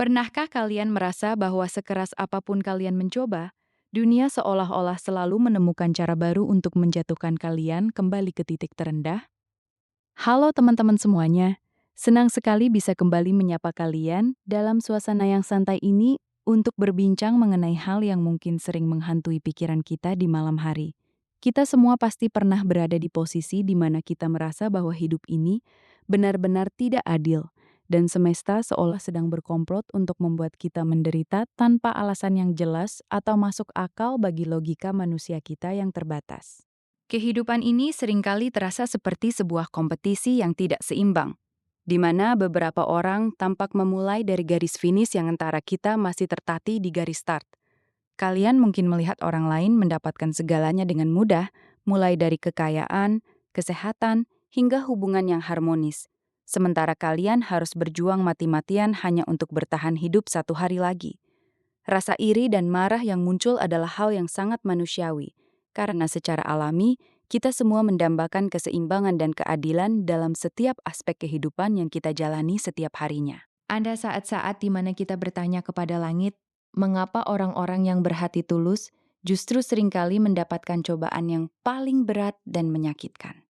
Pernahkah kalian merasa bahwa sekeras apapun kalian mencoba, dunia seolah-olah selalu menemukan cara baru untuk menjatuhkan kalian kembali ke titik terendah? Halo teman-teman semuanya, senang sekali bisa kembali menyapa kalian dalam suasana yang santai ini untuk berbincang mengenai hal yang mungkin sering menghantui pikiran kita di malam hari. Kita semua pasti pernah berada di posisi di mana kita merasa bahwa hidup ini benar-benar tidak adil, dan semesta seolah sedang berkomplot untuk membuat kita menderita tanpa alasan yang jelas atau masuk akal bagi logika manusia kita yang terbatas. Kehidupan ini seringkali terasa seperti sebuah kompetisi yang tidak seimbang, di mana beberapa orang tampak memulai dari garis finish yang antara kita masih tertatih di garis start. Kalian mungkin melihat orang lain mendapatkan segalanya dengan mudah, mulai dari kekayaan, kesehatan, hingga hubungan yang harmonis. Sementara kalian harus berjuang mati-matian hanya untuk bertahan hidup satu hari lagi. Rasa iri dan marah yang muncul adalah hal yang sangat manusiawi, karena secara alami, kita semua mendambakan keseimbangan dan keadilan dalam setiap aspek kehidupan yang kita jalani setiap harinya. Ada saat-saat di mana kita bertanya kepada langit, mengapa orang-orang yang berhati tulus justru seringkali mendapatkan cobaan yang paling berat dan menyakitkan.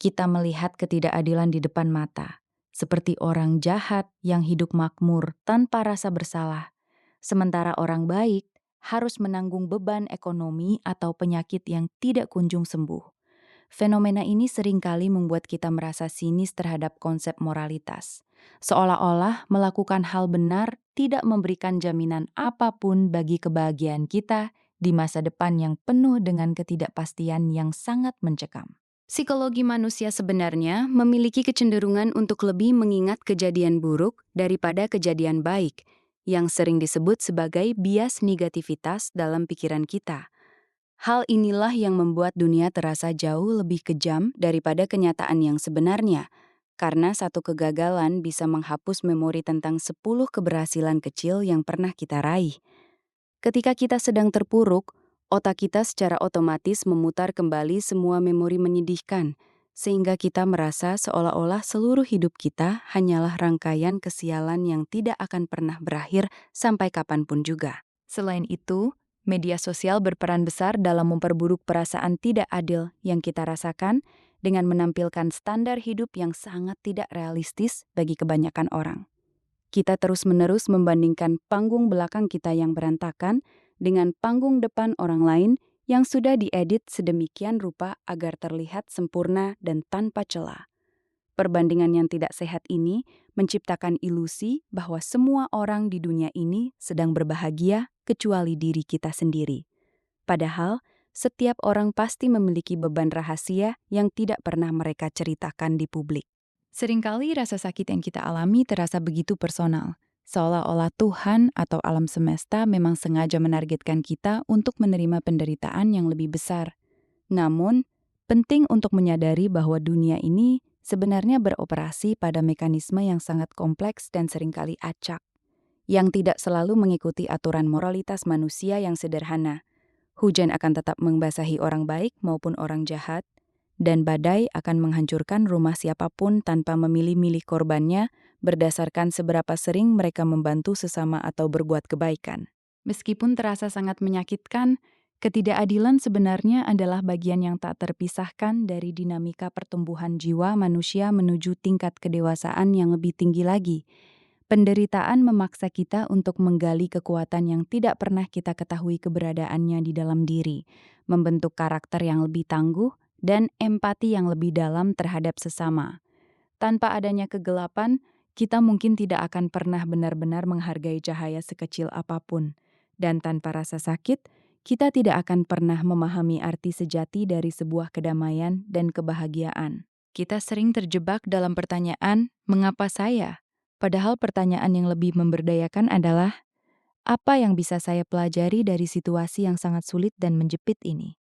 Kita melihat ketidakadilan di depan mata, seperti orang jahat yang hidup makmur tanpa rasa bersalah, sementara orang baik harus menanggung beban ekonomi atau penyakit yang tidak kunjung sembuh. Fenomena ini seringkali membuat kita merasa sinis terhadap konsep moralitas, seolah-olah melakukan hal benar tidak memberikan jaminan apapun bagi kebahagiaan kita di masa depan yang penuh dengan ketidakpastian yang sangat mencekam. Psikologi manusia sebenarnya memiliki kecenderungan untuk lebih mengingat kejadian buruk daripada kejadian baik, yang sering disebut sebagai bias negativitas dalam pikiran kita. Hal inilah yang membuat dunia terasa jauh lebih kejam daripada kenyataan yang sebenarnya, karena satu kegagalan bisa menghapus memori tentang 10 keberhasilan kecil yang pernah kita raih. Ketika kita sedang terpuruk, otak kita secara otomatis memutar kembali semua memori menyedihkan, sehingga kita merasa seolah-olah seluruh hidup kita hanyalah rangkaian kesialan yang tidak akan pernah berakhir sampai kapanpun juga. Selain itu, media sosial berperan besar dalam memperburuk perasaan tidak adil yang kita rasakan dengan menampilkan standar hidup yang sangat tidak realistis bagi kebanyakan orang. Kita terus-menerus membandingkan panggung belakang kita yang berantakan dengan panggung depan orang lain yang sudah diedit sedemikian rupa agar terlihat sempurna dan tanpa celah. Perbandingan yang tidak sehat ini menciptakan ilusi bahwa semua orang di dunia ini sedang berbahagia kecuali diri kita sendiri. Padahal, setiap orang pasti memiliki beban rahasia yang tidak pernah mereka ceritakan di publik. Seringkali rasa sakit yang kita alami terasa begitu personal, seolah-olah Tuhan atau alam semesta memang sengaja menargetkan kita untuk menerima penderitaan yang lebih besar. Namun, penting untuk menyadari bahwa dunia ini sebenarnya beroperasi pada mekanisme yang sangat kompleks dan seringkali acak, yang tidak selalu mengikuti aturan moralitas manusia yang sederhana. Hujan akan tetap membasahi orang baik maupun orang jahat, dan badai akan menghancurkan rumah siapapun tanpa memilih-milih korbannya berdasarkan seberapa sering mereka membantu sesama atau berbuat kebaikan. Meskipun terasa sangat menyakitkan, ketidakadilan sebenarnya adalah bagian yang tak terpisahkan dari dinamika pertumbuhan jiwa manusia menuju tingkat kedewasaan yang lebih tinggi lagi. Penderitaan memaksa kita untuk menggali kekuatan yang tidak pernah kita ketahui keberadaannya di dalam diri, membentuk karakter yang lebih tangguh, dan empati yang lebih dalam terhadap sesama. Tanpa adanya kegelapan, kita mungkin tidak akan pernah benar-benar menghargai cahaya sekecil apapun. Dan tanpa rasa sakit, kita tidak akan pernah memahami arti sejati dari sebuah kedamaian dan kebahagiaan. Kita sering terjebak dalam pertanyaan, "Mengapa saya?" Padahal pertanyaan yang lebih memberdayakan adalah, apa yang bisa saya pelajari dari situasi yang sangat sulit dan menjepit ini?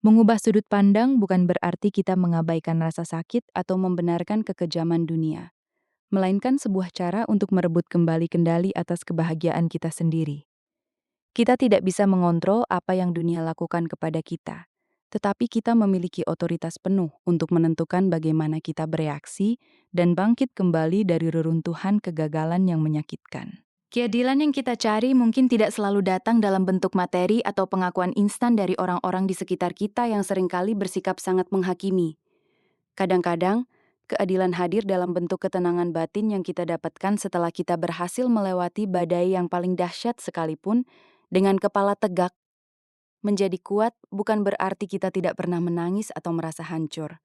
Mengubah sudut pandang bukan berarti kita mengabaikan rasa sakit atau membenarkan kekejaman dunia, melainkan sebuah cara untuk merebut kembali kendali atas kebahagiaan kita sendiri. Kita tidak bisa mengontrol apa yang dunia lakukan kepada kita, tetapi kita memiliki otoritas penuh untuk menentukan bagaimana kita bereaksi dan bangkit kembali dari reruntuhan kegagalan yang menyakitkan. Keadilan yang kita cari mungkin tidak selalu datang dalam bentuk materi atau pengakuan instan dari orang-orang di sekitar kita yang seringkali bersikap sangat menghakimi. Kadang-kadang, keadilan hadir dalam bentuk ketenangan batin yang kita dapatkan setelah kita berhasil melewati badai yang paling dahsyat sekalipun, dengan kepala tegak. Menjadi kuat bukan berarti kita tidak pernah menangis atau merasa hancur.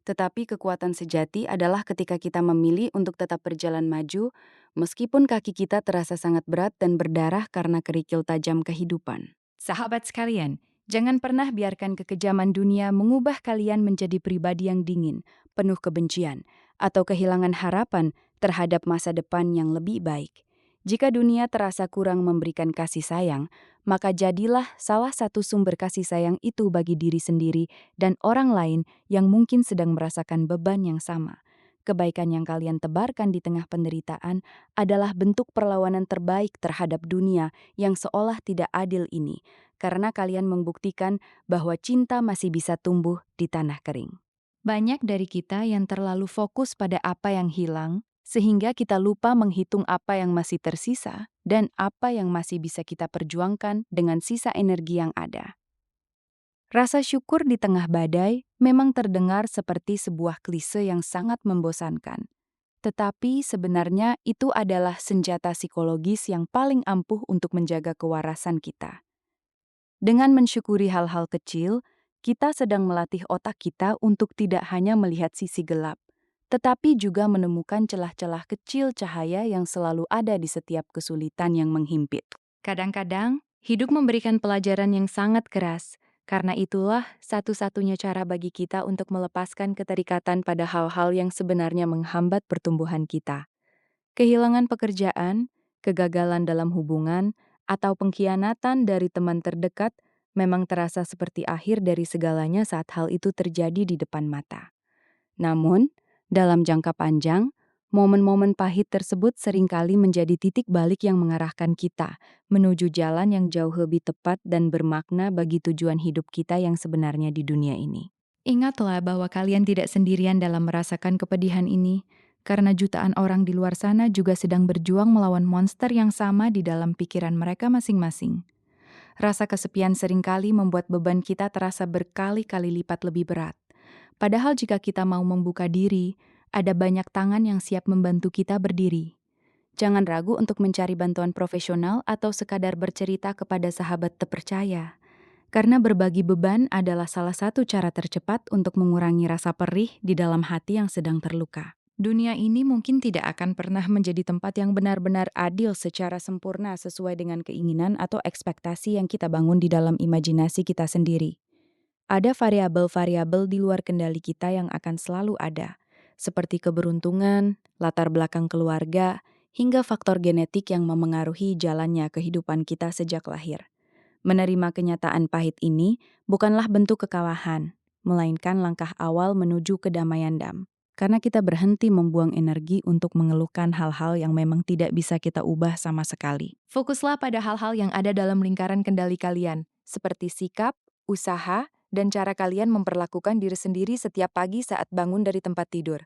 Tetapi kekuatan sejati adalah ketika kita memilih untuk tetap berjalan maju, meskipun kaki kita terasa sangat berat dan berdarah karena kerikil tajam kehidupan. Sahabat sekalian, jangan pernah biarkan kekejaman dunia mengubah kalian menjadi pribadi yang dingin, penuh kebencian, atau kehilangan harapan terhadap masa depan yang lebih baik. Jika dunia terasa kurang memberikan kasih sayang, maka jadilah salah satu sumber kasih sayang itu bagi diri sendiri dan orang lain yang mungkin sedang merasakan beban yang sama. Kebaikan yang kalian tebarkan di tengah penderitaan adalah bentuk perlawanan terbaik terhadap dunia yang seolah tidak adil ini, karena kalian membuktikan bahwa cinta masih bisa tumbuh di tanah kering. Banyak dari kita yang terlalu fokus pada apa yang hilang, sehingga kita lupa menghitung apa yang masih tersisa dan apa yang masih bisa kita perjuangkan dengan sisa energi yang ada. Rasa syukur di tengah badai memang terdengar seperti sebuah klise yang sangat membosankan. Tetapi sebenarnya itu adalah senjata psikologis yang paling ampuh untuk menjaga kewarasan kita. Dengan mensyukuri hal-hal kecil, kita sedang melatih otak kita untuk tidak hanya melihat sisi gelap, tetapi juga menemukan celah-celah kecil cahaya yang selalu ada di setiap kesulitan yang menghimpit. Kadang-kadang, hidup memberikan pelajaran yang sangat keras, karena itulah satu-satunya cara bagi kita untuk melepaskan keterikatan pada hal-hal yang sebenarnya menghambat pertumbuhan kita. Kehilangan pekerjaan, kegagalan dalam hubungan, atau pengkhianatan dari teman terdekat memang terasa seperti akhir dari segalanya saat hal itu terjadi di depan mata. Namun, dalam jangka panjang, momen-momen pahit tersebut seringkali menjadi titik balik yang mengarahkan kita menuju jalan yang jauh lebih tepat dan bermakna bagi tujuan hidup kita yang sebenarnya di dunia ini. Ingatlah bahwa kalian tidak sendirian dalam merasakan kepedihan ini, karena jutaan orang di luar sana juga sedang berjuang melawan monster yang sama di dalam pikiran mereka masing-masing. Rasa kesepian seringkali membuat beban kita terasa berkali-kali lipat lebih berat. Padahal jika kita mau membuka diri, ada banyak tangan yang siap membantu kita berdiri. Jangan ragu untuk mencari bantuan profesional atau sekadar bercerita kepada sahabat terpercaya. Karena berbagi beban adalah salah satu cara tercepat untuk mengurangi rasa perih di dalam hati yang sedang terluka. Dunia ini mungkin tidak akan pernah menjadi tempat yang benar-benar adil secara sempurna sesuai dengan keinginan atau ekspektasi yang kita bangun di dalam imajinasi kita sendiri. Ada variabel-variabel di luar kendali kita yang akan selalu ada, seperti keberuntungan, latar belakang keluarga, hingga faktor genetik yang memengaruhi jalannya kehidupan kita sejak lahir. Menerima kenyataan pahit ini bukanlah bentuk kekalahan, melainkan langkah awal menuju kedamaian dam. Karena kita berhenti membuang energi untuk mengeluhkan hal-hal yang memang tidak bisa kita ubah sama sekali. Fokuslah pada hal-hal yang ada dalam lingkaran kendali kalian, seperti sikap, usaha, dan cara kalian memperlakukan diri sendiri setiap pagi saat bangun dari tempat tidur.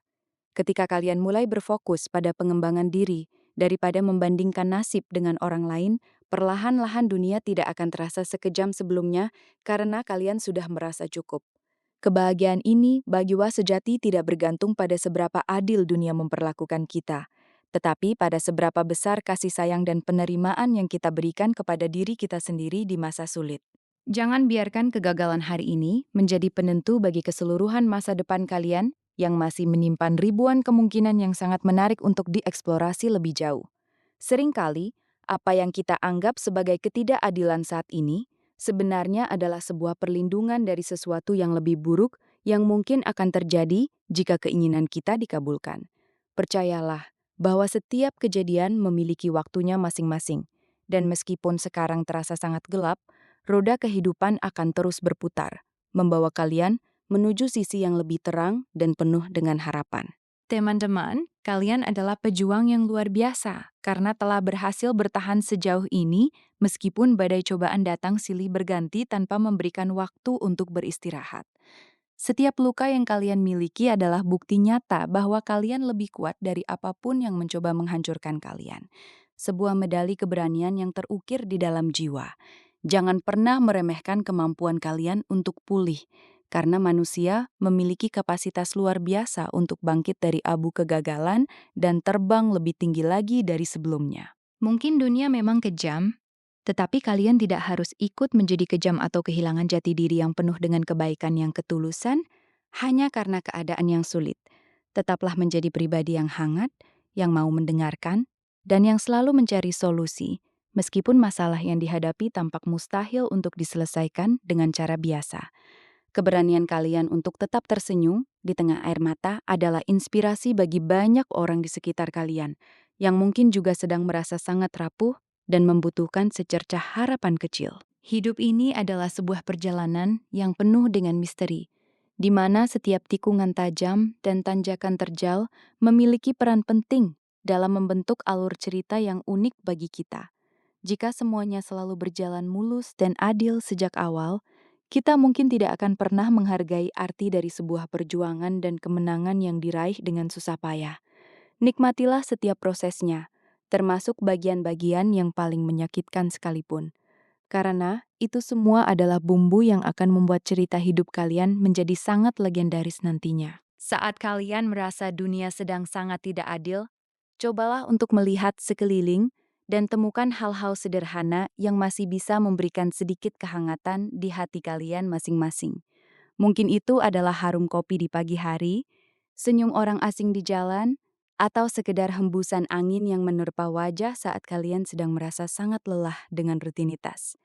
Ketika kalian mulai berfokus pada pengembangan diri, daripada membandingkan nasib dengan orang lain, perlahan-lahan dunia tidak akan terasa sekejam sebelumnya karena kalian sudah merasa cukup. Kebahagiaan ini bagi Wa sejati tidak bergantung pada seberapa adil dunia memperlakukan kita, tetapi pada seberapa besar kasih sayang dan penerimaan yang kita berikan kepada diri kita sendiri di masa sulit. Jangan biarkan kegagalan hari ini menjadi penentu bagi keseluruhan masa depan kalian yang masih menyimpan ribuan kemungkinan yang sangat menarik untuk dieksplorasi lebih jauh. Seringkali, apa yang kita anggap sebagai ketidakadilan saat ini sebenarnya adalah sebuah perlindungan dari sesuatu yang lebih buruk yang mungkin akan terjadi jika keinginan kita dikabulkan. Percayalah bahwa setiap kejadian memiliki waktunya masing-masing, dan meskipun sekarang terasa sangat gelap, roda kehidupan akan terus berputar, membawa kalian menuju sisi yang lebih terang dan penuh dengan harapan. Teman-teman, kalian adalah pejuang yang luar biasa karena telah berhasil bertahan sejauh ini meskipun badai cobaan datang silih berganti tanpa memberikan waktu untuk beristirahat. Setiap luka yang kalian miliki adalah bukti nyata bahwa kalian lebih kuat dari apapun yang mencoba menghancurkan kalian. sebuah medali keberanian yang terukir di dalam jiwa. Jangan pernah meremehkan kemampuan kalian untuk pulih, karena manusia memiliki kapasitas luar biasa untuk bangkit dari abu kegagalan dan terbang lebih tinggi lagi dari sebelumnya. Mungkin dunia memang kejam, tetapi kalian tidak harus ikut menjadi kejam atau kehilangan jati diri yang penuh dengan kebaikan yang ketulusan hanya karena keadaan yang sulit. Tetaplah menjadi pribadi yang hangat, yang mau mendengarkan, dan yang selalu mencari solusi, meskipun masalah yang dihadapi tampak mustahil untuk diselesaikan dengan cara biasa. Keberanian kalian untuk tetap tersenyum di tengah air mata adalah inspirasi bagi banyak orang di sekitar kalian, yang mungkin juga sedang merasa sangat rapuh dan membutuhkan secercah harapan kecil. Hidup ini adalah sebuah perjalanan yang penuh dengan misteri, di mana setiap tikungan tajam dan tanjakan terjal memiliki peran penting dalam membentuk alur cerita yang unik bagi kita. Jika semuanya selalu berjalan mulus dan adil sejak awal, kita mungkin tidak akan pernah menghargai arti dari sebuah perjuangan dan kemenangan yang diraih dengan susah payah. Nikmatilah setiap prosesnya, termasuk bagian-bagian yang paling menyakitkan sekalipun. Karena itu semua adalah bumbu yang akan membuat cerita hidup kalian menjadi sangat legendaris nantinya. Saat kalian merasa dunia sedang sangat tidak adil, cobalah untuk melihat sekeliling dan temukan hal-hal sederhana yang masih bisa memberikan sedikit kehangatan di hati kalian masing-masing. Mungkin itu adalah harum kopi di pagi hari, senyum orang asing di jalan, atau sekedar hembusan angin yang menerpa wajah saat kalian sedang merasa sangat lelah dengan rutinitas.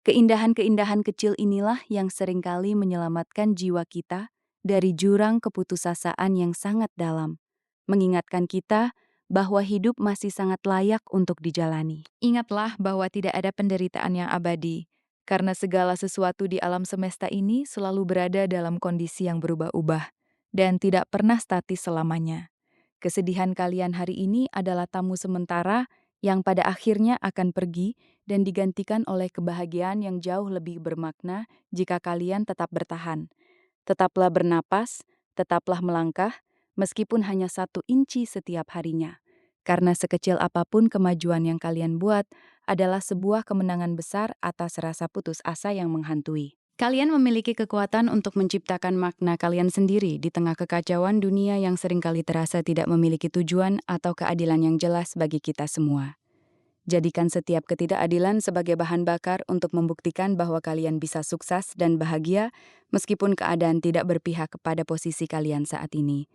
Keindahan-keindahan kecil inilah yang seringkali menyelamatkan jiwa kita dari jurang keputusasaan yang sangat dalam, mengingatkan kita bahwa hidup masih sangat layak untuk dijalani. Ingatlah bahwa tidak ada penderitaan yang abadi, karena segala sesuatu di alam semesta ini selalu berada dalam kondisi yang berubah-ubah dan tidak pernah statis selamanya. Kesedihan kalian hari ini adalah tamu sementara yang pada akhirnya akan pergi dan digantikan oleh kebahagiaan yang jauh lebih bermakna jika kalian tetap bertahan. Tetaplah bernapas, tetaplah melangkah, meskipun hanya 1 inci setiap harinya. Karena sekecil apapun kemajuan yang kalian buat adalah sebuah kemenangan besar atas rasa putus asa yang menghantui. Kalian memiliki kekuatan untuk menciptakan makna kalian sendiri di tengah kekacauan dunia yang seringkali terasa tidak memiliki tujuan atau keadilan yang jelas bagi kita semua. Jadikan setiap ketidakadilan sebagai bahan bakar untuk membuktikan bahwa kalian bisa sukses dan bahagia meskipun keadaan tidak berpihak kepada posisi kalian saat ini.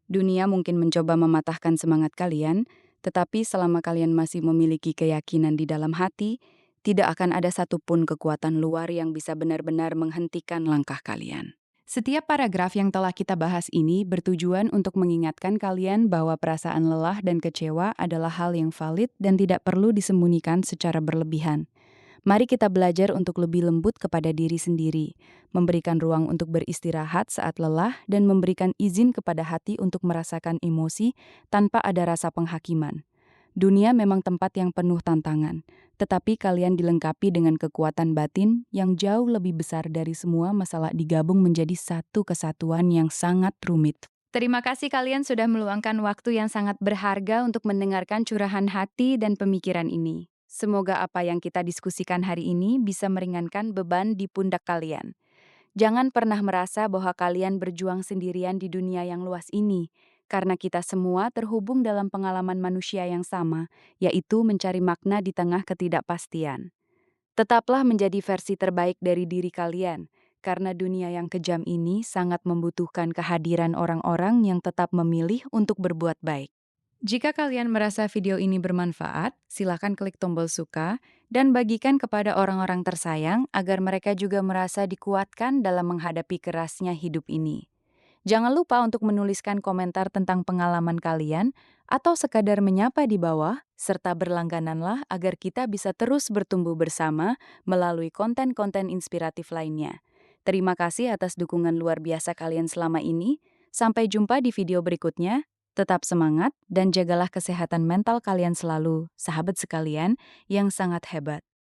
Dunia mungkin mencoba mematahkan semangat kalian, tetapi selama kalian masih memiliki keyakinan di dalam hati, tidak akan ada satupun kekuatan luar yang bisa benar-benar menghentikan langkah kalian. Setiap paragraf yang telah kita bahas ini bertujuan untuk mengingatkan kalian bahwa perasaan lelah dan kecewa adalah hal yang valid dan tidak perlu disembunyikan secara berlebihan. Mari kita belajar untuk lebih lembut kepada diri sendiri, memberikan ruang untuk beristirahat saat lelah, dan memberikan izin kepada hati untuk merasakan emosi tanpa ada rasa penghakiman. Dunia memang tempat yang penuh tantangan, tetapi kalian dilengkapi dengan kekuatan batin yang jauh lebih besar dari semua masalah digabung menjadi satu kesatuan yang sangat rumit. Terima kasih kalian sudah meluangkan waktu yang sangat berharga untuk mendengarkan curahan hati dan pemikiran ini. Semoga apa yang kita diskusikan hari ini bisa meringankan beban di pundak kalian. Jangan pernah merasa bahwa kalian berjuang sendirian di dunia yang luas ini, karena kita semua terhubung dalam pengalaman manusia yang sama, yaitu mencari makna di tengah ketidakpastian. Tetaplah menjadi versi terbaik dari diri kalian, karena dunia yang kejam ini sangat membutuhkan kehadiran orang-orang yang tetap memilih untuk berbuat baik. Jika kalian merasa video ini bermanfaat, silakan klik tombol suka dan bagikan kepada orang-orang tersayang agar mereka juga merasa dikuatkan dalam menghadapi kerasnya hidup ini. Jangan lupa untuk menuliskan komentar tentang pengalaman kalian atau sekadar menyapa di bawah, serta berlanggananlah agar kita bisa terus bertumbuh bersama melalui konten-konten inspiratif lainnya. Terima kasih atas dukungan luar biasa kalian selama ini. Sampai jumpa di video berikutnya. Tetap semangat dan jagalah kesehatan mental kalian selalu, sahabat sekalian yang sangat hebat.